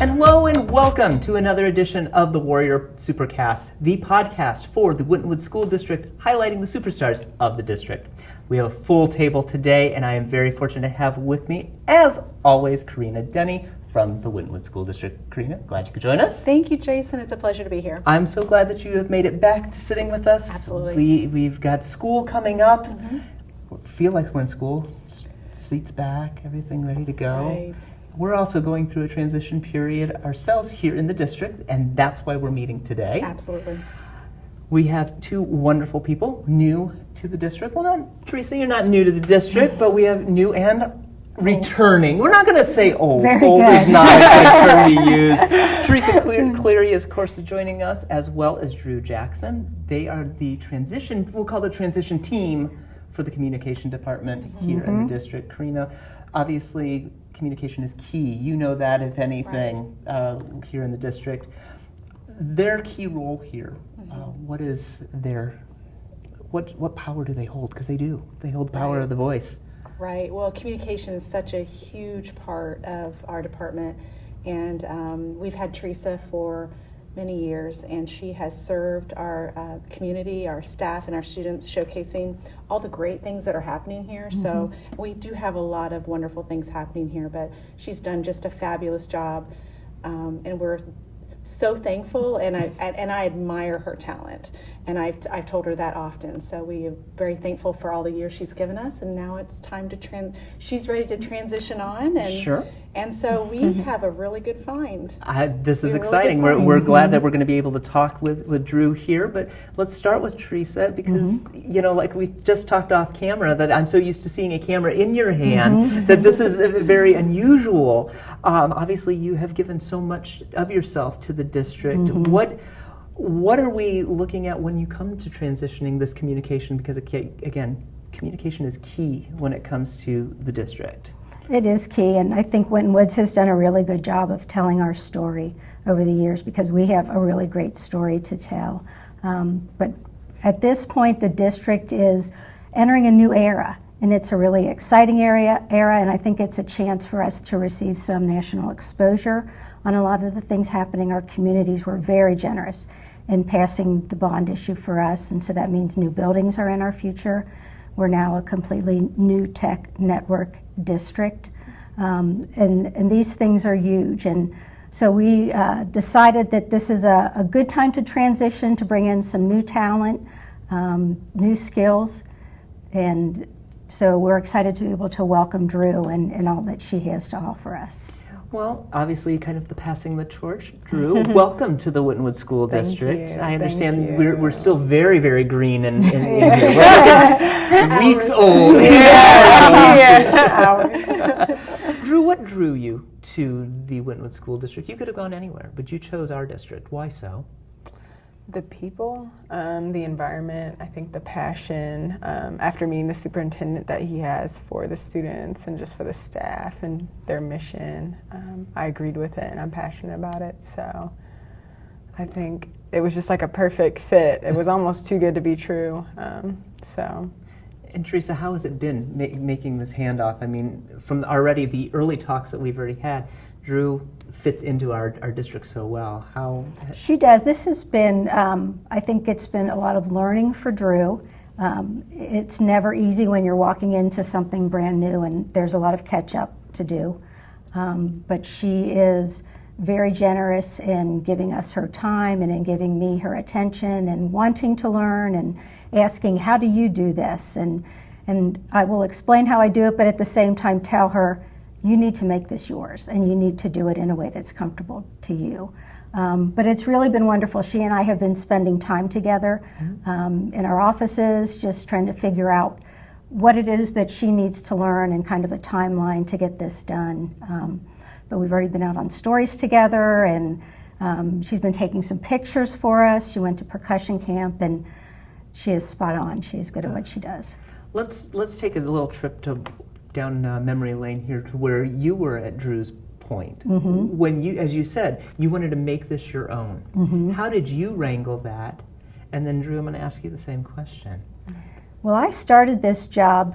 And hello and welcome to another edition of the Warrior SuperCast, the podcast for the Winton School District, highlighting the superstars of the district. We have a full table today, and I am very fortunate to have with me, as always, Corina Denny from the Winton School District. Corina, glad you could join us. Thank you, Jason. It's a pleasure to be here. I'm so glad that you have made it back to sitting with us. Absolutely. We've got school coming up. Feel like we're in school. Seats back, everything ready to go. Right. We're also going through a transition period ourselves here in the district, and that's why we're meeting today. Absolutely. We have two wonderful people new to the district. Well, not Teresa, you're not new to the district, but we have new and returning. We're not going to say old. Very old good. is not a good term to use. Teresa Cleary is, of course, joining us, as well as Drew Jackson. They are the transition, we'll call the transition team for the communication department here in the district. Corina, obviously, communication is key. You know that, if anything, here in the district. Their key role here, what is their, what power do they hold? Because they do. They hold the power of the voice. Right. Well, communication is such a huge part of our department, and we've had Teresa for many years, and she has served our community, our staff, and our students, showcasing all the great things that are happening here. So we do have a lot of wonderful things happening here, but she's done just a fabulous job, and we're so thankful, and I admire her talent, and I've told her that often. So we are very thankful for all the years she's given us, and now it's time to she's ready to transition on, and Sure. And so we have a really good find. This is Really exciting. good We're glad that we're going to be able to talk with Drew here, but let's start with Teresa because, you know, like we just talked off camera, that I'm so used to seeing a camera in your hand that this is very unusual. Obviously, you have given so much of yourself to the district. What are we looking at when you come to transitioning this communication? Because, again, communication is key when it comes to the district. It is key, and I think Winton Woods has done a really good job of telling our story over the years because we have a really great story to tell. But at this point, the district is entering a new era, and it's a really exciting era, and I think it's a chance for us to receive some national exposure on a lot of the things happening. Our communities were very generous in passing the bond issue for us, and so that means new buildings are in our future. We're now a completely new tech network district, and these things are huge. And so we decided that this is a good time to transition, to bring in some new talent, new skills, and so we're excited to be able to welcome Drew and all that she has to offer us. Well, obviously, kind of the passing the torch. Drew, welcome to the Winton School District. I understand we're still very, very green in here. We're weeks old. Drew, what drew you to the Winton School District? You could have gone anywhere, but you chose our district. Why so? The people, the environment, I think the passion, after meeting the superintendent that he has for the students and just for the staff and their mission, I agreed with it and I'm passionate about it. So I think it was just like a perfect fit. It was almost too good to be true. And Teresa, how has it been making this handoff? I mean, from already the early talks that we've already had, Drew fits into our district so well. How? She does. This has been, I think it's been a lot of learning for Drew. It's never easy when you're walking into something brand new and there's a lot of catch up to do. But she is very generous in giving us her time and in giving me her attention and wanting to learn and asking, how do you do this? And I will explain how I do it, but at the same time tell her, you need to make this yours, and you need to do it in a way that's comfortable to you. But it's really been wonderful. She and I have been spending time together in our offices, just trying to figure out what it is that she needs to learn and kind of a timeline to get this done. But we've already been out on stories together, and she's been taking some pictures for us. She went to percussion camp, and she is spot on. She's good at what she does. Let's take a little trip down memory lane here to where you were at Drew's point. When you, as you said, you wanted to make this your own. How did you wrangle that? And then Drew, I'm going to ask you the same question. Well, I started this job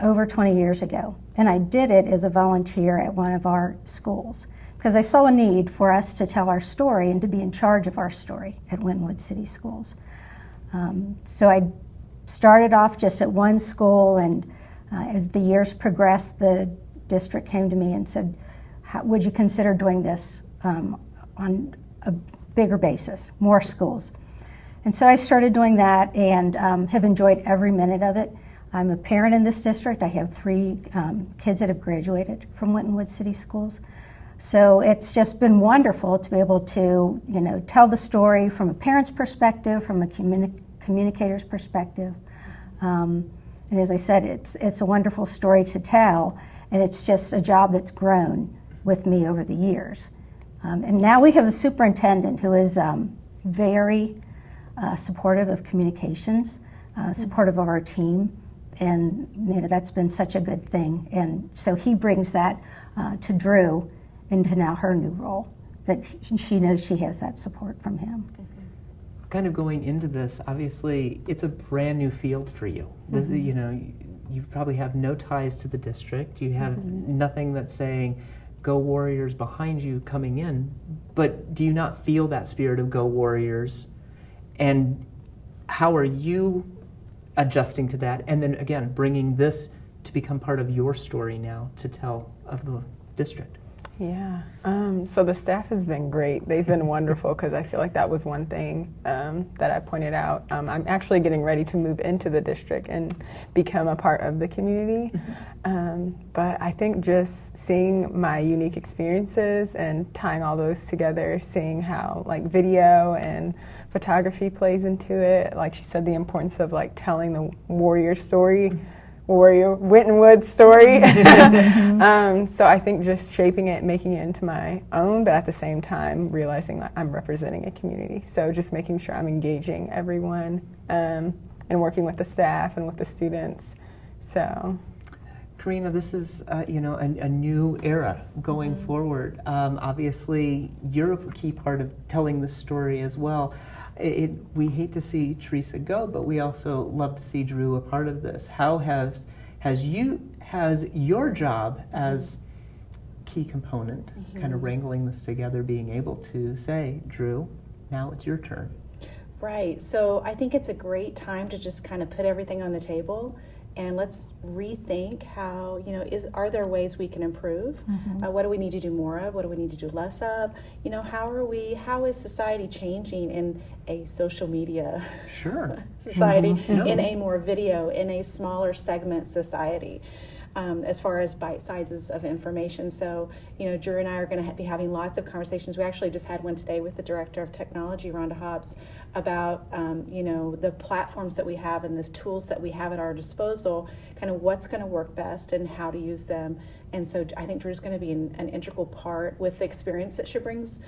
over 20 years ago, and I did it as a volunteer at one of our schools because I saw a need for us to tell our story and to be in charge of our story at Winton City Schools. So I started off just at one school, and as the years progressed, the district came to me and said, would you consider doing this on a bigger basis, more schools? And so I started doing that and have enjoyed every minute of it. I'm a parent in this district. I have 3 kids that have graduated from Winton City Schools. So it's just been wonderful to be able to, tell the story from a parent's perspective, from a communicator's perspective. And as I said, it's a wonderful story to tell, and it's just a job that's grown with me over the years. And now we have a superintendent who is very supportive of communications, supportive of our team, and that's been such a good thing. And so he brings that to Drew into now her new role, that she knows she has that support from him. Kind of going into this, obviously, it's a brand new field for you. This, you probably have no ties to the district. You have nothing that's saying, Go Warriors behind you coming in. But do you not feel that spirit of Go Warriors? And how are you adjusting to that? And then again, bringing this to become part of your story now to tell of the district. Yeah, so the staff has been great. They've been wonderful, because I feel like that was one thing that I pointed out. I'm actually getting ready to move into the district and become a part of the community. But I think just seeing my unique experiences and tying all those together, seeing how like video and photography plays into it, like she said, the importance of like telling the warrior story, Winton Woods story. So I think just shaping it, making it into my own, but at the same time realizing that I'm representing a community. So just making sure I'm engaging everyone and working with the staff and with the students. So, Corina, this is a new era going forward. Obviously, you're a key part of telling the story as well. We hate to see Teresa go, but we also love to see Drew a part of this. How has your job as key component, kind of wrangling this together, being able to say, Drew, now it's your turn? Right. So I think it's a great time to just kind of put everything on the table. And let's rethink how, are there ways we can improve? What do we need to do more of? What do we need to do less of? How is society changing in a social media society, in a more video, in a smaller segment society? As far as bite sizes of information. So, Drew and I are going to be having lots of conversations. We actually just had one today with the Director of Technology, Rhonda Hobbs, about, the platforms that we have and the tools that we have at our disposal, kind of what's going to work best and how to use them. And so I think Drew's going to be an integral part with the experience that she brings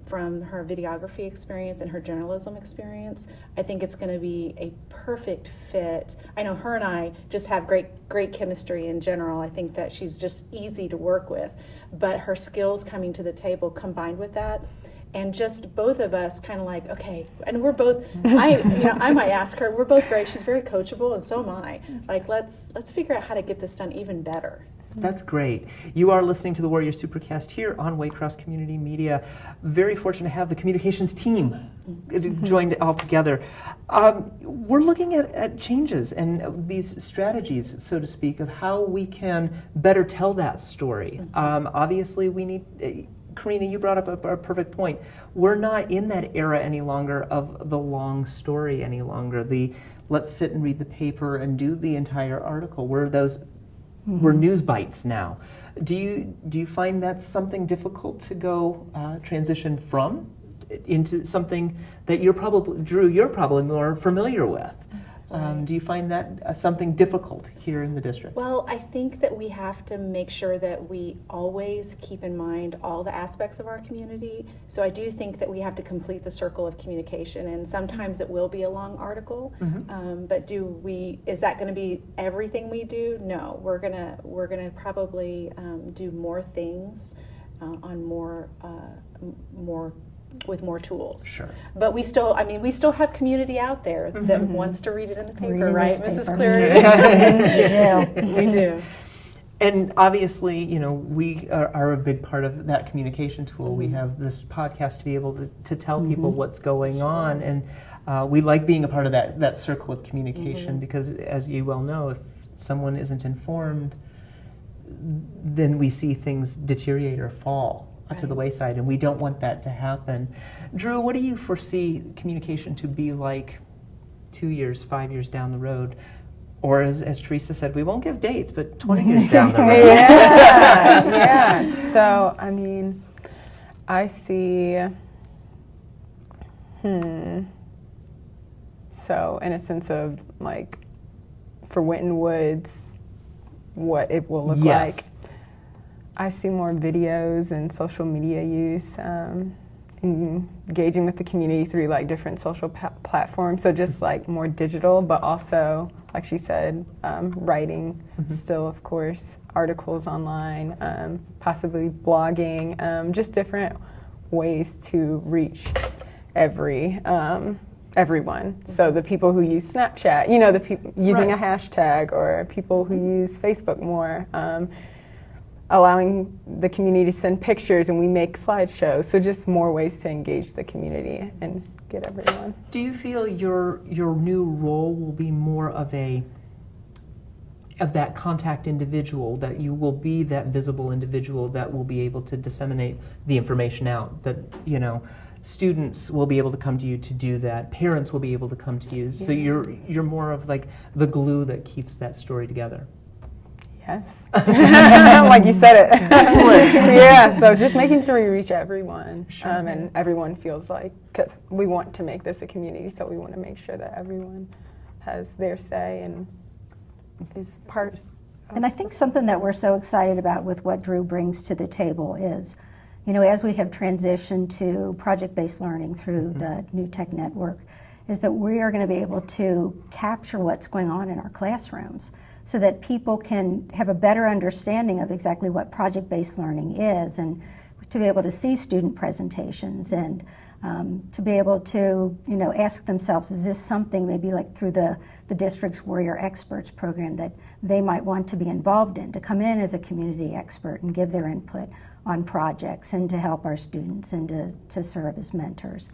from her videography experience and her journalism experience. I think it's going to be a perfect fit. I know her and I just have great chemistry in general. I think that she's just easy to work with, but her skills coming to the table combined with that, and just both of us kind of like, okay, and we're both, I might ask her, we're both great, she's very coachable, and so am I. Like, let's figure out how to get this done even better. That's great. You are listening to the Warrior SuperCast here on Waycross Community Media. Very fortunate to have the communications team joined all together. We're looking at changes and these strategies, so to speak, of how we can better tell that story. Obviously, we need... Corina, you brought up a perfect point. We're not in that era any longer of the long story any longer. Let's sit and read the paper and do the entire article. We're news bites now. Do you find that something difficult to go transition from into something that you're probably more familiar with? Do you find that something difficult here in the district? Well, I think that we have to make sure that we always keep in mind all the aspects of our community. So I do think that we have to complete the circle of communication, and sometimes it will be a long article. But is that going to be everything we do? No, we're gonna probably do more things on more with more tools. Sure. But we still have community out there that wants to read it in the paper, Reading right, this Mrs. paper. Cleary? Yeah. We do. And obviously, you know, we are a big part of that communication tool. We have this podcast to be able to tell people what's going on, and we like being a part of that circle of communication because, as you well know, if someone isn't informed, then we see things deteriorate or fall to the wayside, and we don't want that to happen. Drew, what do you foresee communication to be like 2 years, 5 years down the road? Or as Teresa said, we won't give dates, but 20 years down the road. Yeah. So, I mean, I see, so in a sense of like, for Winton Woods, what it will look like. I see more videos and social media use, engaging with the community through like different social platforms. So just like more digital, but also, like she said, writing still, of course, articles online, possibly blogging, just different ways to reach everyone. So the people who use Snapchat, you know, the people using a hashtag, or people who use Facebook more, allowing the community to send pictures, and we make slideshows. So just more ways to engage the community and get everyone. Do you feel your new role will be more of that contact individual, that you will be that visible individual that will be able to disseminate the information out, that, you know, students will be able to come to you to do that, parents will be able to come to you, so you're more of like the glue that keeps that story together? Yes. Like you said it. Excellent. Yeah, so just making sure we reach everyone, and everyone feels like, because we want to make this a community, so we want to make sure that everyone has their say and is part. And I think something that we're so excited about with what Drew brings to the table is, you know, as we have transitioned to project-based learning through the New Tech Network, is that we are going to be able to capture what's going on in our classrooms, so that people can have a better understanding of exactly what project-based learning is, and to be able to see student presentations, and to be able to, you know, ask themselves, is this something maybe like through the district's Warrior Experts program that they might want to be involved in, to come in as a community expert and give their input on projects and to help our students and to serve as mentors.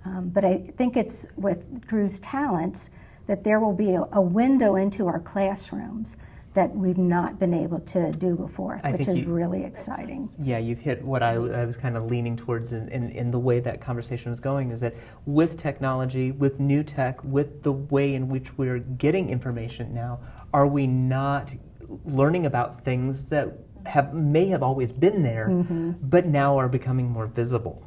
But I think it's with Drew's talents that there will be a window into our classrooms that we've not been able to do before, which is really exciting. Yeah, you've hit what I was kind of leaning towards in the way that conversation is going, is that with technology, with new tech, with the way in which we're getting information now, are we not learning about things that may have always been there, but now are becoming more visible?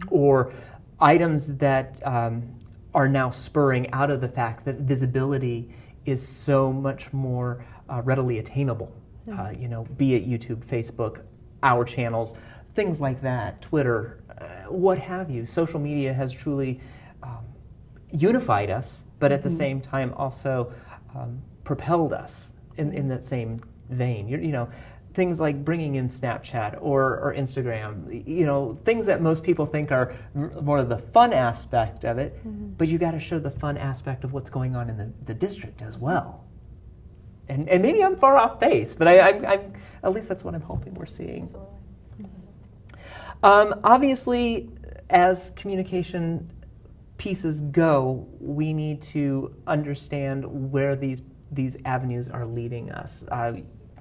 Or items that are now spurring out of the fact that visibility is so much more readily attainable. You know, be it YouTube, Facebook, our channels, things like that, Twitter, what have you. Social media has truly unified us, but at the same time also propelled us in that same vein. You know, things like bringing in Snapchat or Instagram, you know, things that most people think are more of the fun aspect of it, but you got to show the fun aspect of what's going on in the district as well. And maybe I'm far off base, but I'm at least that's what I'm hoping we're seeing. Obviously, as communication pieces go, we need to understand where these avenues are leading us.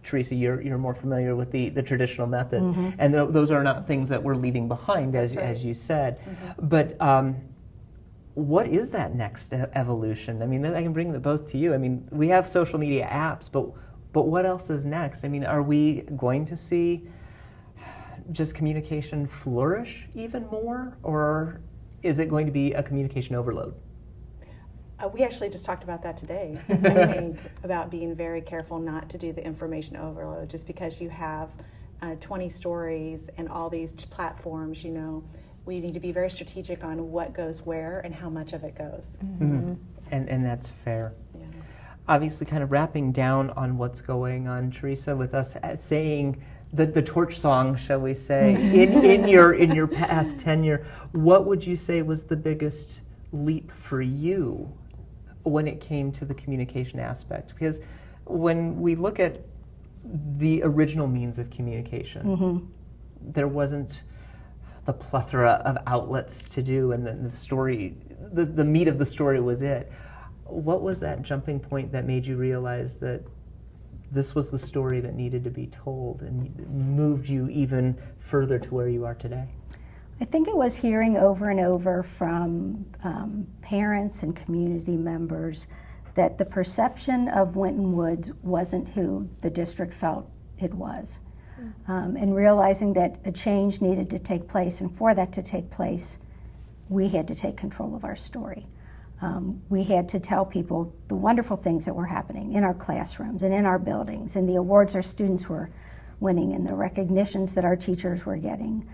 Teresa, you're more familiar with the traditional methods, and those are not things that we're leaving behind, as you said. But what is that next evolution? I mean, I can bring the both to you. I mean, we have social media apps, but what else is next? I mean, are we going to see just communication flourish even more, or is it going to be a communication overload? We actually just talked about that today, I think, about being very careful not to do the information overload. Just because you have 20 stories and all these platforms, you know, we need to be very strategic on what goes where and how much of it goes. And that's fair. Yeah. Obviously, kind of wrapping down on what's going on, Teresa, with us saying the torch song, shall we say, in your past tenure, what would you say was the biggest leap for you when it came to the communication aspect? Because when we look at the original means of communication. There wasn't the plethora of outlets to do, and then the story, the meat of the story was it. What was that jumping point that made you realize that this was the story that needed to be told and moved you even further to where you are today? I think it was hearing over and over from parents and community members that the perception of Winton Woods wasn't who the district felt it was. And realizing that a change needed to take place, and for that to take place, we had to take control of our story. We had to tell people the wonderful things that were happening in our classrooms and in our buildings, and the awards our students were winning, and the recognitions that our teachers were getting.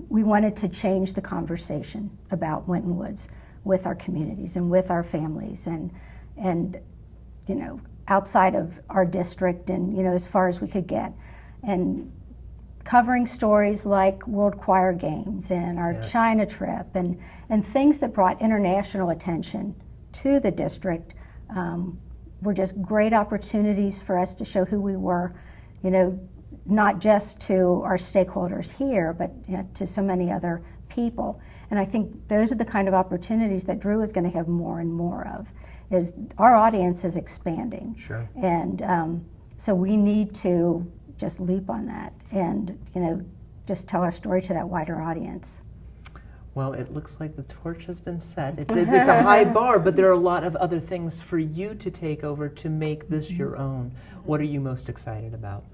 We wanted to change the conversation about Winton Woods with our communities and with our families, and you know, outside of our district, and you know, as far as we could get, and covering stories like World Choir Games and our China trip, and things that brought international attention to the district were just great opportunities for us to show who we were, you know, not just to our stakeholders here, but you know, to so many other people. And I think those are the kind of opportunities that Drew is going to have more and more of, is our audience is expanding. Sure. And so we need to just leap on that and, you know, just tell our story to that wider audience. Well, it looks like the torch has been set. It's a high bar, but there are a lot of other things for you to take over to make this your own. What are you most excited about?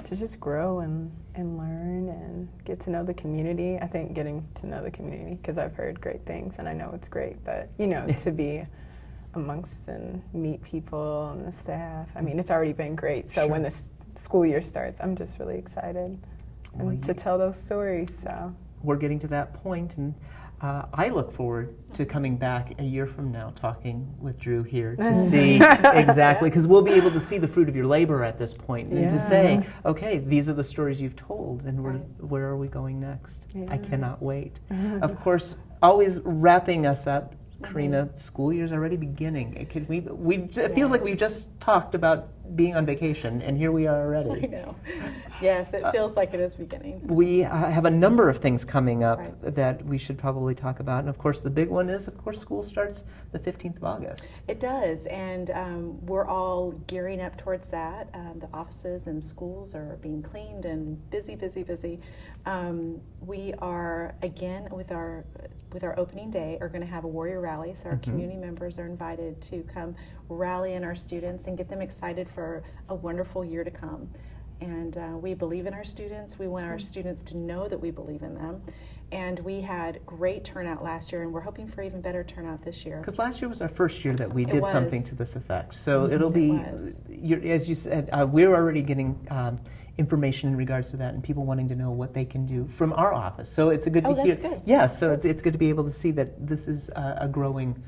To just grow and learn and get to know the community. I think getting to know the community, because I've heard great things and I know it's great, but you know, to be amongst and meet people and the staff. I mean, it's already been great. So when this school year starts, I'm just really excited and to tell those stories. So we're getting to that point, and I look forward to coming back a year from now talking with Drew here to see exactly, because we'll be able to see the fruit of your labor at this point, and to say, okay, these are the stories you've told, and where are we going next? I cannot wait. Of course, always wrapping us up, Corina, school year's already beginning. It feels like we've just talked about being on vacation, and here we are already. I know. Yes, it feels like it is beginning. We have a number of things coming up that we should probably talk about, and of course the big one is, of course, school starts the 15th of August. It does, and we're all gearing up towards that. The offices and schools are being cleaned and busy, busy, busy. We are, again, with our opening day, are going to have a warrior rally, so our community members are invited to come rally in our students and get them excited for a wonderful year to come. And we believe in our students. We want our students to know that we believe in them. And we had great turnout last year, and we're hoping for even better turnout this year. Because last year was our first year that we did something to this effect. So it'll be, as you said, we're already getting information in regards to that, and people wanting to know what they can do from our office. So it's a good to hear. That's good. Yeah, so it's good to be able to see that this is a growing,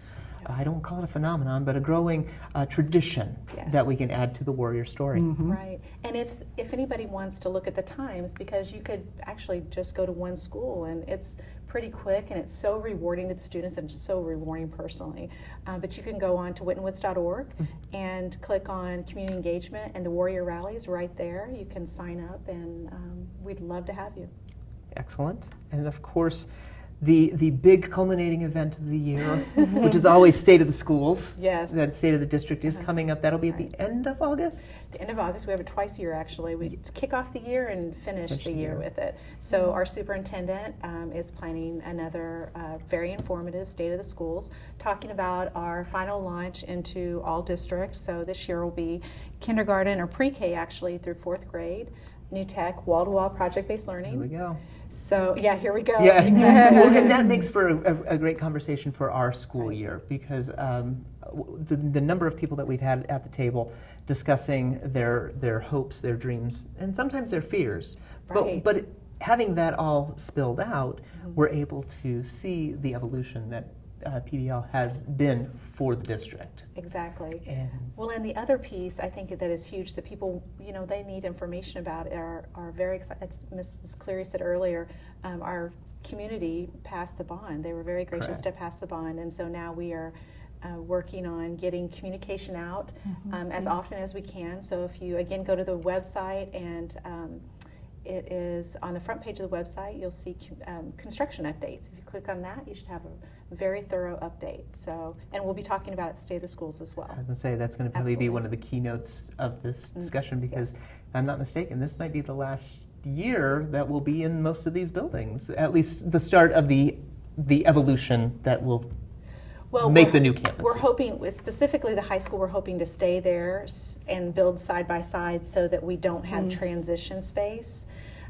I don't call it a phenomenon, but a growing tradition that we can add to the warrior story. Right. And if anybody wants to look at the times, because you could actually just go to one school, and it's pretty quick, and it's so rewarding to the students and so rewarding personally. But you can go on to wintonwoods.org and click on community engagement, and the warrior rallies right there. You can sign up, and we'd love to have you. Excellent. And of course, the big culminating event of the year, which is always State of the Schools. Yes. That State of the District is coming up. That'll be at the end of August? The end of August. We have it twice a year, actually. We kick off the year and finish the year with it. So our superintendent is planning another very informative State of the Schools, talking about our final launch into all districts. So this year will be kindergarten, or pre-K actually, through 4th grade, new tech, wall-to-wall project-based learning. Here we go. So, yeah, here we go. Yeah, exactly. Well, and that makes for a great conversation for our school year, because the number of people that we've had at the table discussing their hopes, their dreams, and sometimes their fears. But having that all spilled out, we're able to see the evolution that PBL has been for the district. Exactly. And well, and the other piece I think that is huge that people, you know, they need information about are very excited. As Mrs. Cleary said earlier, our community passed the bond. They were very gracious to pass the bond, and so now we are working on getting communication out as often as we can. So if you, again, go to the website, and it is on the front page of the website, you'll see construction updates. If you click on that, you should have a very thorough update. So, and we'll be talking about it at the State of the Schools as well. I was going to say, that's going to probably be one of the keynotes of this discussion, because if I'm not mistaken, this might be the last year that we'll be in most of these buildings, at least the start of the evolution that will make the new campuses. We're hoping, specifically the high school, we're hoping to stay there and build side by side so that we don't have transition space.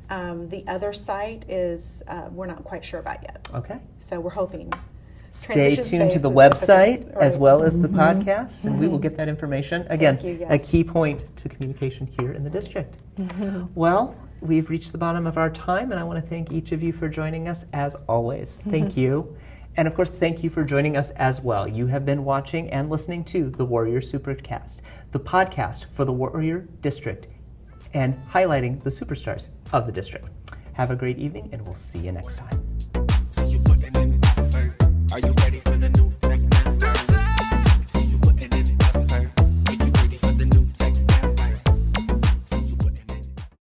The other site is, we're not quite sure about yet. Okay. So we're hoping. Stay tuned to the website as well as the podcast, and we will get that information. Again, a key point to communication here in the district. Well, we've reached the bottom of our time, and I want to thank each of you for joining us as always. Thank you. And of course, thank you for joining us as well. You have been watching and listening to the Warrior SuperCast, the podcast for the Warrior District, and highlighting the superstars of the district. Have a great evening, and we'll see you next time. So you putting in effort. Are you ready for the new